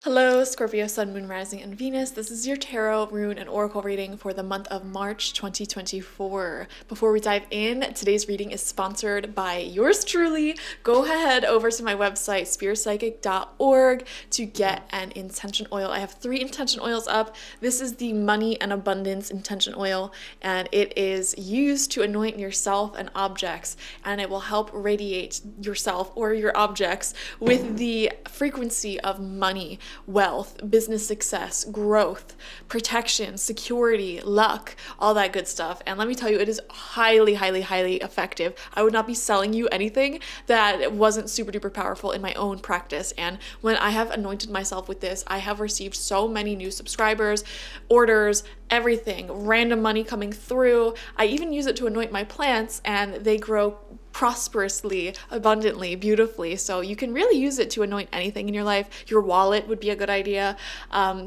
Hello, Scorpio, Sun, Moon, Rising, and Venus. This is your tarot, rune, and oracle reading for the month of March 2024. Before we dive in, today's reading is sponsored by yours truly. Go ahead over to my website, spiritpsychic.org, to get an intention oil. I have 3 intention oils up. This is the Money and Abundance intention oil, and it is used to anoint yourself and objects, and it will help radiate yourself or your objects with the frequency of money, wealth, business success, growth, protection, security, luck, all that good stuff. And let me tell you, it is highly, highly, highly effective. I would not be selling you anything that wasn't super duper powerful in my own practice. And when I have anointed myself with this, I have received so many new subscribers, orders, everything, random money coming through. I even use it to anoint my plants and they grow prosperously, abundantly, beautifully. So you can really use it to anoint anything in your life. Your wallet would be a good idea,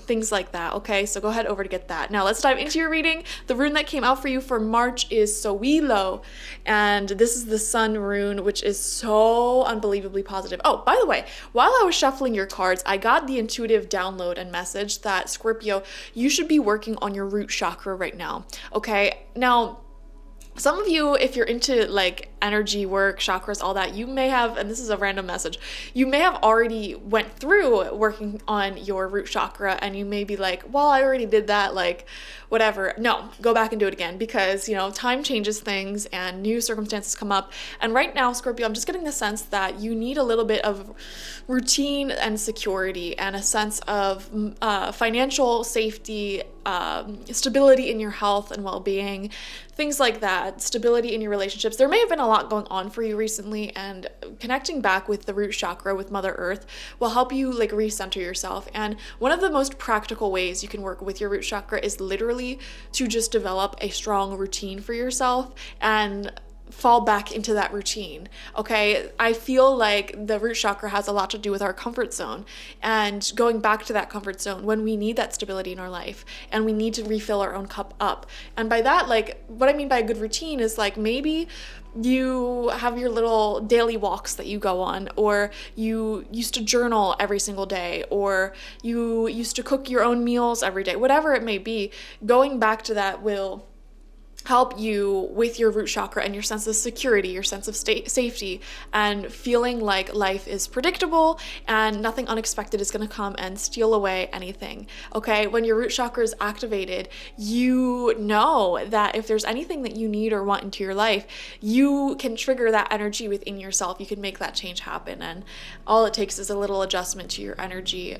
things like that. Okay, so go ahead over to get that. Now let's dive into your reading. The rune that came out for you for March is Sowilo, and this is the Sun rune, which is so unbelievably positive. Oh, by the way, while I was shuffling your cards, I got the intuitive download and message that, Scorpio, you should be working on your root chakra right now. Okay, now some of you, if you're into like energy work, chakras, all that, you may have, and this is a random message, you may have already went through working on your root chakra, and you may be like, well, I already did that, like whatever. No, go back and do it again, because time changes things and new circumstances come up. And right now, Scorpio, I'm just getting the sense that you need a little bit of routine and security and a sense of financial safety, stability in your health and well-being, things like that, stability in your relationships. There may have been a lot going on for you recently, and connecting back with the root chakra, with Mother Earth, will help you like recenter yourself. And one of the most practical ways you can work with your root chakra is literally to just develop a strong routine for yourself and fall back into that routine. Okay, I feel like the root chakra has a lot to do with our comfort zone, and going back to that comfort zone when we need that stability in our life and we need to refill our own cup up. And by that, like, what I mean by a good routine is like, maybe you have your little daily walks that you go on, or you used to journal every single day, or you used to cook your own meals every day, whatever it may be. Going back to that will help you with your root chakra and your sense of security, your sense of safety, and feeling like life is predictable and nothing unexpected is going to come and steal away anything. Okay, when your root chakra is activated, you know that if there's anything that you need or want into your life, you can trigger that energy within yourself. You can make that change happen, and all it takes is a little adjustment to your energy.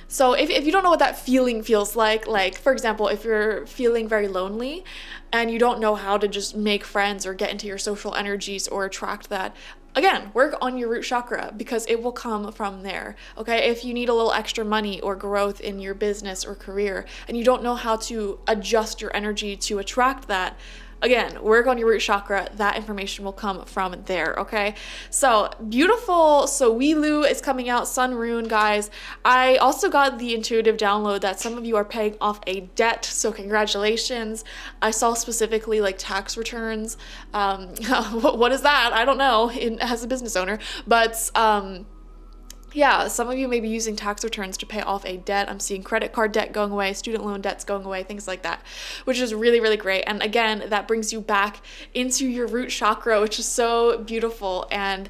So if you don't know what that feeling feels like for example, if you're feeling very lonely and you don't know how to just make friends or get into your social energies or attract that, again, work on your root chakra, because it will come from there. Okay, if you need a little extra money or growth in your business or career and you don't know how to adjust your energy to attract that, again, work on your root chakra. That information will come from there, okay? So, beautiful Sowilo is coming out, Sun rune, guys. I also got the intuitive download that some of you are paying off a debt, so congratulations. I saw specifically like tax returns. What is that? I don't know, as a business owner, but yeah, some of you may be using tax returns to pay off a debt. I'm seeing credit card debt going away, student loan debts going away, things like that, which is really, really great. And again, that brings you back into your root chakra, which is so beautiful. And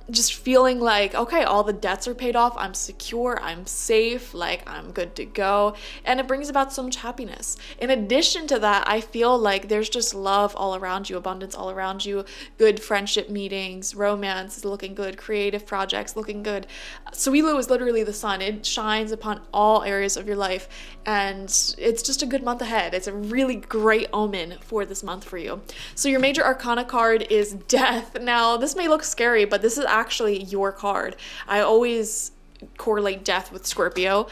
just feeling like, okay, all the debts are paid off. I'm secure. I'm safe. Like, I'm good to go. And it brings about so much happiness. In addition to that, I feel like there's just love all around you, abundance all around you, good friendship meetings, romance is looking good, creative projects looking good. Sowilo is literally the sun. It shines upon all areas of your life, and it's just a good month ahead. It's a really great omen for this month for you. So your major arcana card is Death. Now, this may look scary, but this is actually your card. I always correlate death with Scorpio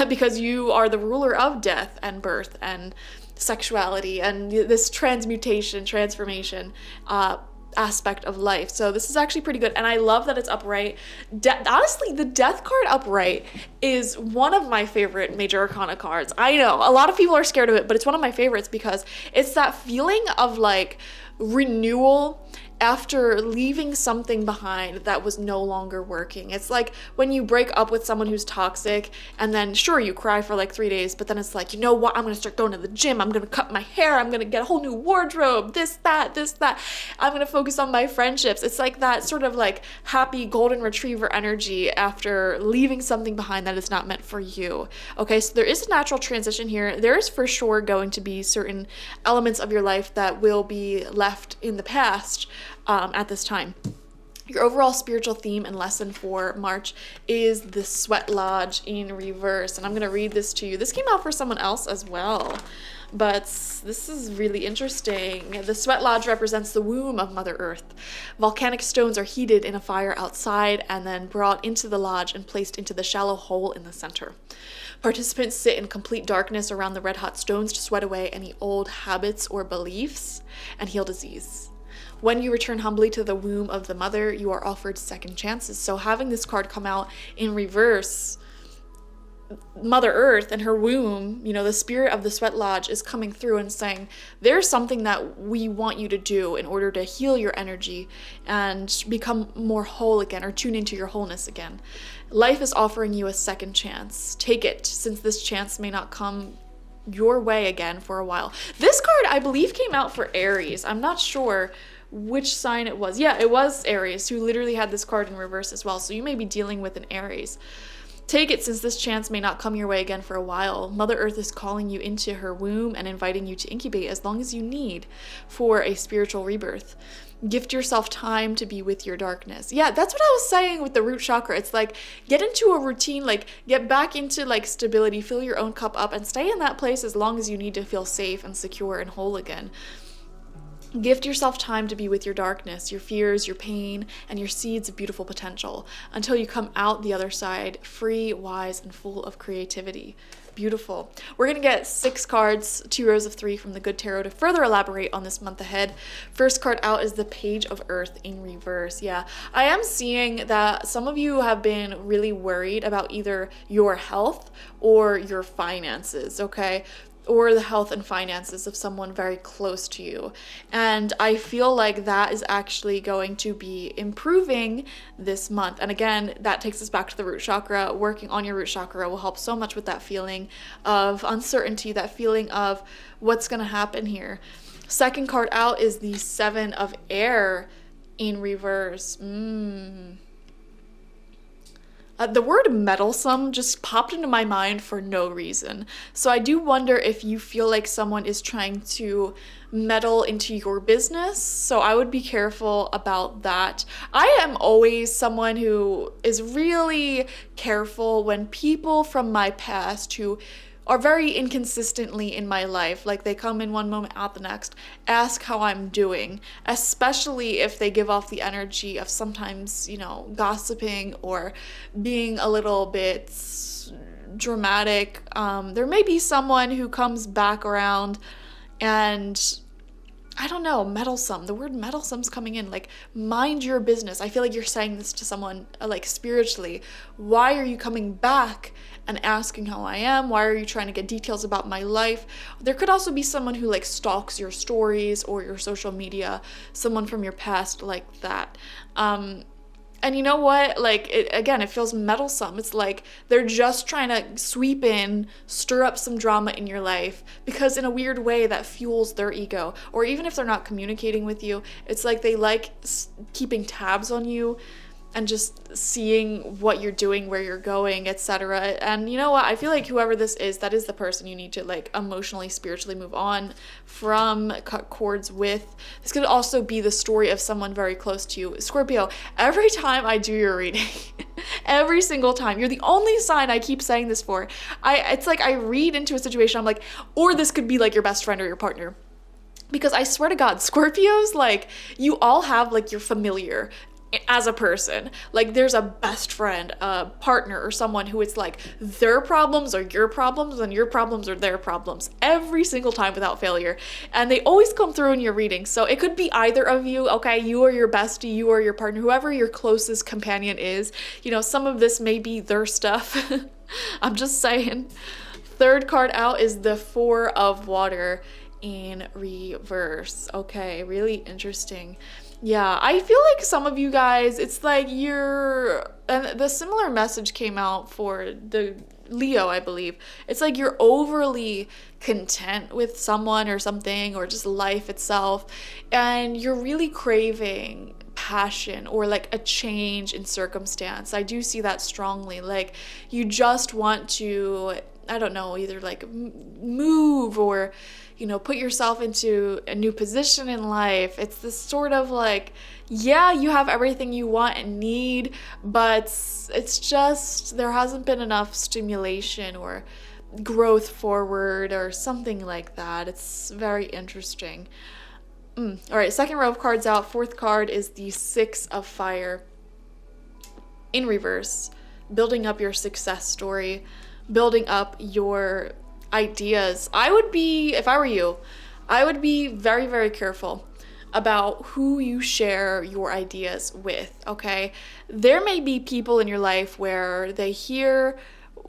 because you are the ruler of death and birth and sexuality and this transformation aspect of life. So this is actually pretty good, and I love that it's upright. Honestly, the Death card upright is one of my favorite major arcana cards. I know a lot of people are scared of it, but it's one of my favorites because it's that feeling of like renewal after leaving something behind that was no longer working. It's like when you break up with someone who's toxic and then sure you cry for like 3 days, but then it's like, you know what, I'm gonna start going to the gym, I'm gonna cut my hair, I'm gonna get a whole new wardrobe, this, that, I'm gonna focus on my friendships. It's like that sort of like happy golden retriever energy after leaving something behind that is not meant for you. Okay, so there is a natural transition here. There is for sure going to be certain elements of your life that will be left in the past at this time. Your overall spiritual theme and lesson for March is the Sweat Lodge in reverse. And I'm going to read this to you. This came out for someone else as well, but this is really interesting. The Sweat Lodge represents the womb of Mother Earth. Volcanic stones are heated in a fire outside and then brought into the lodge and placed into the shallow hole in the center. Participants sit in complete darkness around the red-hot stones to sweat away any old habits or beliefs and heal disease. When you return humbly to the womb of the mother, you are offered second chances. So having this card come out in reverse, Mother Earth and her womb, you know, the spirit of the Sweat Lodge is coming through and saying, there's something that we want you to do in order to heal your energy and become more whole again, or tune into your wholeness again. Life is offering you a second chance. Take it, since this chance may not come your way again for a while. This card, I believe, came out for Aries. I'm not sure which sign it was. Yeah, it was Aries, who literally had this card in reverse as well. So you may be dealing with an Aries. Take it, since this chance may not come your way again for a while. Mother Earth is calling you into her womb and inviting you to incubate as long as you need for a spiritual rebirth. Gift yourself time to be with your darkness. Yeah, that's what I was saying with the root chakra. It's like, get into a routine, like get back into like stability, fill your own cup up and stay in that place as long as you need to feel safe and secure and whole again. Gift yourself time to be with your darkness, your fears, your pain, and your seeds of beautiful potential until you come out the other side free, wise, and full of creativity. Beautiful. We're going to get 6 cards, 2 rows of 3 from the Good Tarot to further elaborate on this month ahead. First card out is the Page of Earth in reverse. Yeah, I am seeing that some of you have been really worried about either your health or your finances, okay? Or the health and finances of someone very close to you. And I feel like that is actually going to be improving this month. And again, that takes us back to the root chakra. Working on your root chakra will help so much with that feeling of uncertainty, that feeling of what's going to happen here. Second card out is the Seven of Air in reverse. The word meddlesome just popped into my mind for no reason. So I do wonder if you feel like someone is trying to meddle into your business. So I would be careful about that. I am always someone who is really careful when people from my past who are very inconsistently in my life, like they come in one moment out the next, ask how I'm doing, especially if they give off the energy of sometimes, you know, gossiping or being a little bit dramatic. There may be someone who comes back around and I don't know, meddlesome. The word meddlesome's coming in, like, mind your business. I feel like you're saying this to someone, like, spiritually. Why are you coming back and asking how I am? Why are you trying to get details about my life? There could also be someone who, like, stalks your stories or your social media, someone from your past like that. And you know what? Like, it feels meddlesome. It's like they're just trying to sweep in, stir up some drama in your life because in a weird way that fuels their ego. Or even if they're not communicating with you, it's like they like keeping tabs on you and just seeing what you're doing, where you're going, etc. And you know what? I feel like whoever this is, that is the person you need to like emotionally, spiritually move on from, cut cords with. This could also be the story of someone very close to you. Scorpio, every time I do your reading, every single time, you're the only sign I keep saying this for. It's like I read into a situation, I'm like, or this could be like your best friend or your partner. Because I swear to God, Scorpios, like, you all have like your familiar as a person. Like there's a best friend, a partner, or someone who it's like their problems are your problems and your problems are their problems every single time without failure. And they always come through in your reading. So it could be either of you, okay? You or your bestie, you or your partner, whoever your closest companion is. You know, some of this may be their stuff. I'm just saying. Third card out is the Four of Water in reverse. Okay, really interesting. Yeah, I feel like some of you guys, it's like and the similar message came out for the Leo, I believe. It's like you're overly content with someone or something, or just life itself, and you're really craving passion or like a change in circumstance. I do see that strongly. Like you just want to, I don't know, either like move or, put yourself into a new position in life. It's this sort of like, yeah, you have everything you want and need, but it's just there hasn't been enough stimulation or growth forward or something like that. It's very interesting. All right, second row of cards out. Fourth card is the Six of Fire in reverse, building up your success story, building up your ideas. If I were you, I would be very, very careful about who you share your ideas with, okay? There may be people in your life where they hear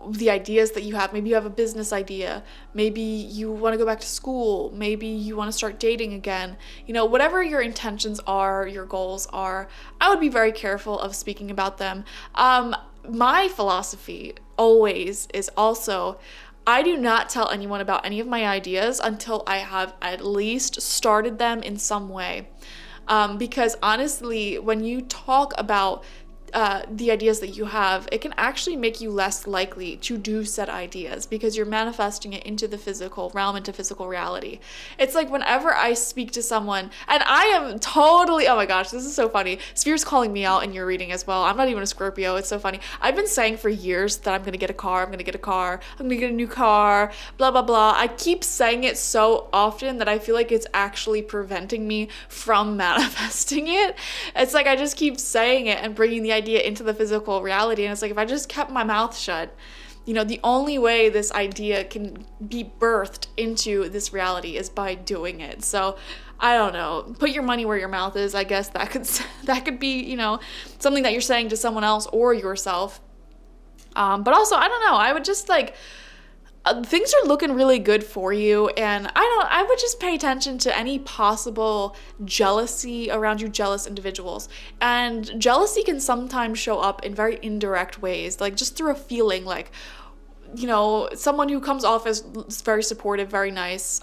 the ideas that you have. Maybe you have a business idea. Maybe you want to go back to school. Maybe you want to start dating again. Whatever your intentions are, your goals are, I would be very careful of speaking about them. My philosophy always is also, I do not tell anyone about any of my ideas until I have at least started them in some way. Because honestly, when you talk about the ideas that you have, it can actually make you less likely to do said ideas because you're manifesting it into the physical realm, into physical reality. It's like whenever I speak to someone, and I am totally, oh my gosh, this is so funny. Spirit's calling me out in your reading as well. I'm not even a Scorpio. It's so funny. I've been saying for years that I'm going to get a car, I'm going to get a car, I'm going to get a new car, blah, blah, blah. I keep saying it so often that I feel like it's actually preventing me from manifesting it. It's like I just keep saying it and bringing the idea into the physical reality, and it's like if I just kept my mouth shut, the only way this idea can be birthed into this reality is by doing it. So I don't know, put your money where your mouth is. I guess that could be something that you're saying to someone else or yourself, but also I don't know, I would just like things are looking really good for you, and I would just pay attention to any possible jealousy around you, jealous individuals. And jealousy can sometimes show up in very indirect ways, like just through a feeling, like, someone who comes off as very supportive, very nice,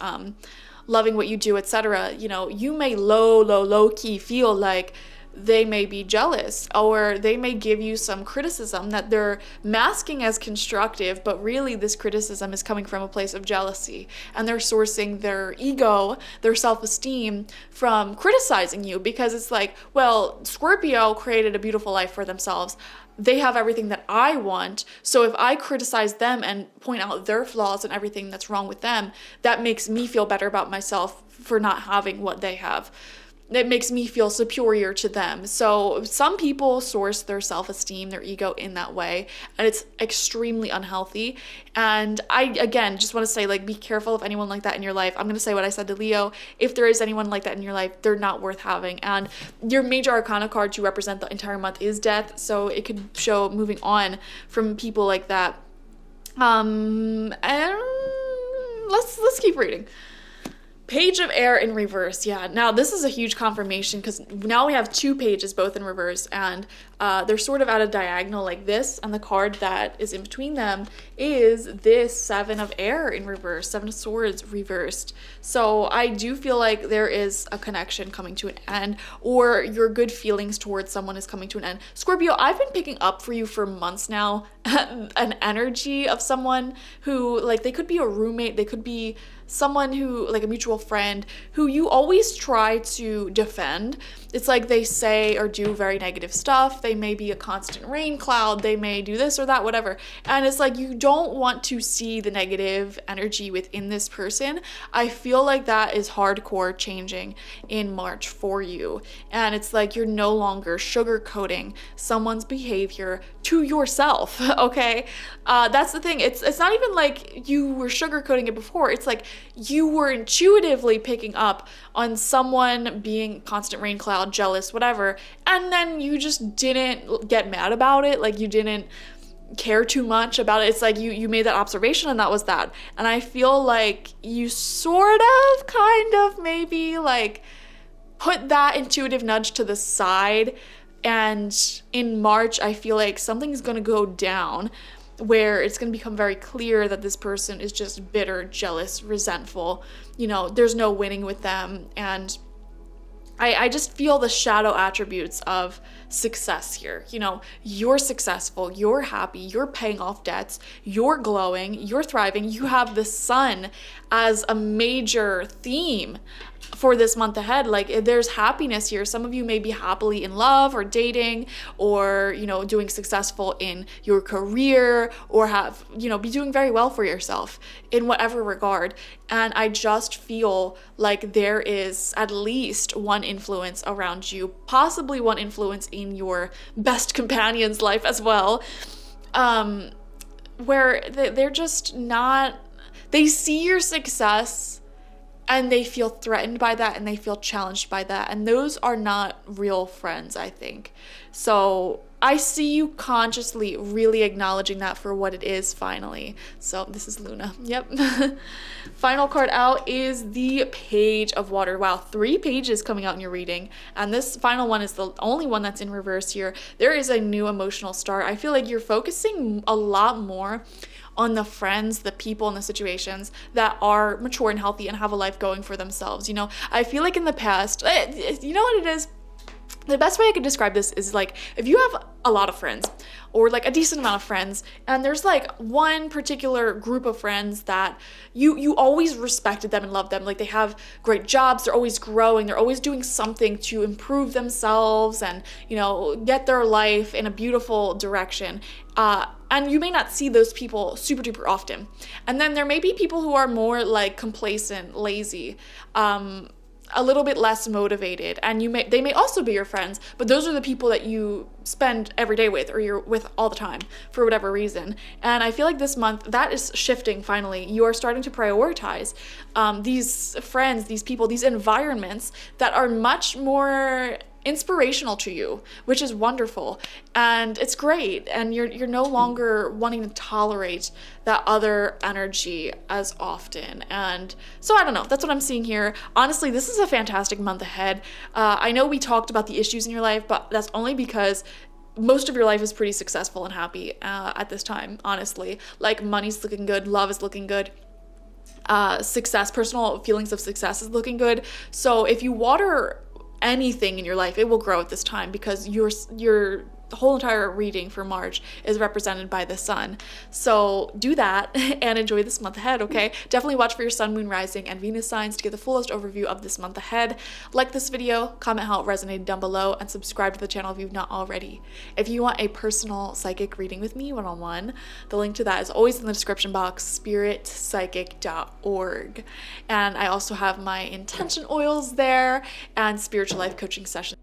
loving what you do, etc. You may low key feel like they may be jealous, or they may give you some criticism that they're masking as constructive, but really this criticism is coming from a place of jealousy, and they're sourcing their ego, their self-esteem from criticizing you, because it's like, well, Scorpio created a beautiful life for themselves. They have everything that I want, so if I criticize them and point out their flaws and everything that's wrong with them, that makes me feel better about myself for not having what they have. It makes me feel superior to them. So some people source their self-esteem, their ego in that way, and it's extremely unhealthy. And I, again, just want to say, like, be careful of anyone like that in your life. I'm going to say what I said to Leo. If there is anyone like that in your life, they're not worth having. And your major arcana card to represent the entire month is death, so it could show moving on from people like that. And let's keep reading. Page of Air in reverse. Yeah, now this is a huge confirmation because now we have two pages both in reverse, and they're sort of at a diagonal like this, and the card that is in between them is this Seven of Air in reverse, Seven of Swords reversed. So I do feel like there is a connection coming to an end, or your good feelings towards someone is coming to an end. Scorpio, I've been picking up for you for months now an energy of someone who, like, they could be a roommate, they could be someone who, like, a mutual friend who you always try to defend. It's like they say or do very negative stuff. They may be a constant rain cloud. They may do this or that, whatever. And it's like you don't want to see the negative energy within this person. I feel like that is hardcore changing in March for you. And it's like you're no longer sugarcoating someone's behavior to yourself, okay? That's the thing. It's not even like you were sugarcoating it before. It's like you were intuitively picking up on someone being constant rain cloud, jealous, whatever, and then you just didn't get mad about it. Like, you didn't care too much about it. It's like you made that observation and that was that. And I feel like you sort of, kind of, maybe, like, put that intuitive nudge to the side. And in March, I feel like something's going to go down where it's going to become very clear that this person is just bitter, jealous, resentful. You know, there's no winning with them. And I just feel the shadow attributes of success here. You know, you're successful, you're happy, you're paying off debts, you're glowing, you're thriving. You have the sun as a major theme for this month ahead. Like, there's happiness here. Some of you may be happily in love or dating, or, you know, doing successful in your career, or have, you know, be doing very well for yourself in whatever regard. And I just feel like there is at least one influence around you, possibly one influence in your best companion's life as well, where they're just not, they see your success and they feel threatened by that, and they feel challenged by that. And those are not real friends, I think. So I see you consciously really acknowledging that for what it is finally. So this is Luna. Yep. Final card out is the Page of Water. Wow, 3 pages coming out in your reading. And this final one is the only one that's in reverse here. There is a new emotional start. I feel like you're focusing a lot more on the friends, the people, and the situations that are mature and healthy and have a life going for themselves. You know, I feel like in the past, you know what it is? The best way I could describe this is like, if you have a lot of friends, or like a decent amount of friends, and there's like one particular group of friends that you always respected them and loved them. Like, they have great jobs, they're always growing, they're always doing something to improve themselves and, you know, get their life in a beautiful direction. And you may not see those people super duper often. And then there may be people who are more like complacent, lazy, a little bit less motivated, and they may also be your friends, but those are the people that you spend every day with, or you're with all the time for whatever reason. And I feel like this month that is shifting. Finally, you are starting to prioritize these friends, these people, these environments that are much more inspirational to you, which is wonderful, and it's great. And you're no longer wanting to tolerate that other energy as often. And so I don't know, that's what I'm seeing here. Honestly, this is a fantastic month ahead. I know we talked about the issues in your life, but that's only because most of your life is pretty successful and happy at this time, honestly. Like, money's looking good, love is looking good, success, personal feelings of success is looking good. So if you water anything in your life, it will grow at this time, because your whole entire reading for March is represented by the sun. So do that and enjoy this month ahead, okay? Definitely watch for your sun, moon, rising, and Venus signs to get the fullest overview of this month ahead. Like this video, comment how it resonated down below, and subscribe to the channel if you've not already. If you want a personal psychic reading with me one-on-one, the link to that is always in the description box, spiritpsychic.org. And I also have my intention oils there and spiritual life coaching sessions.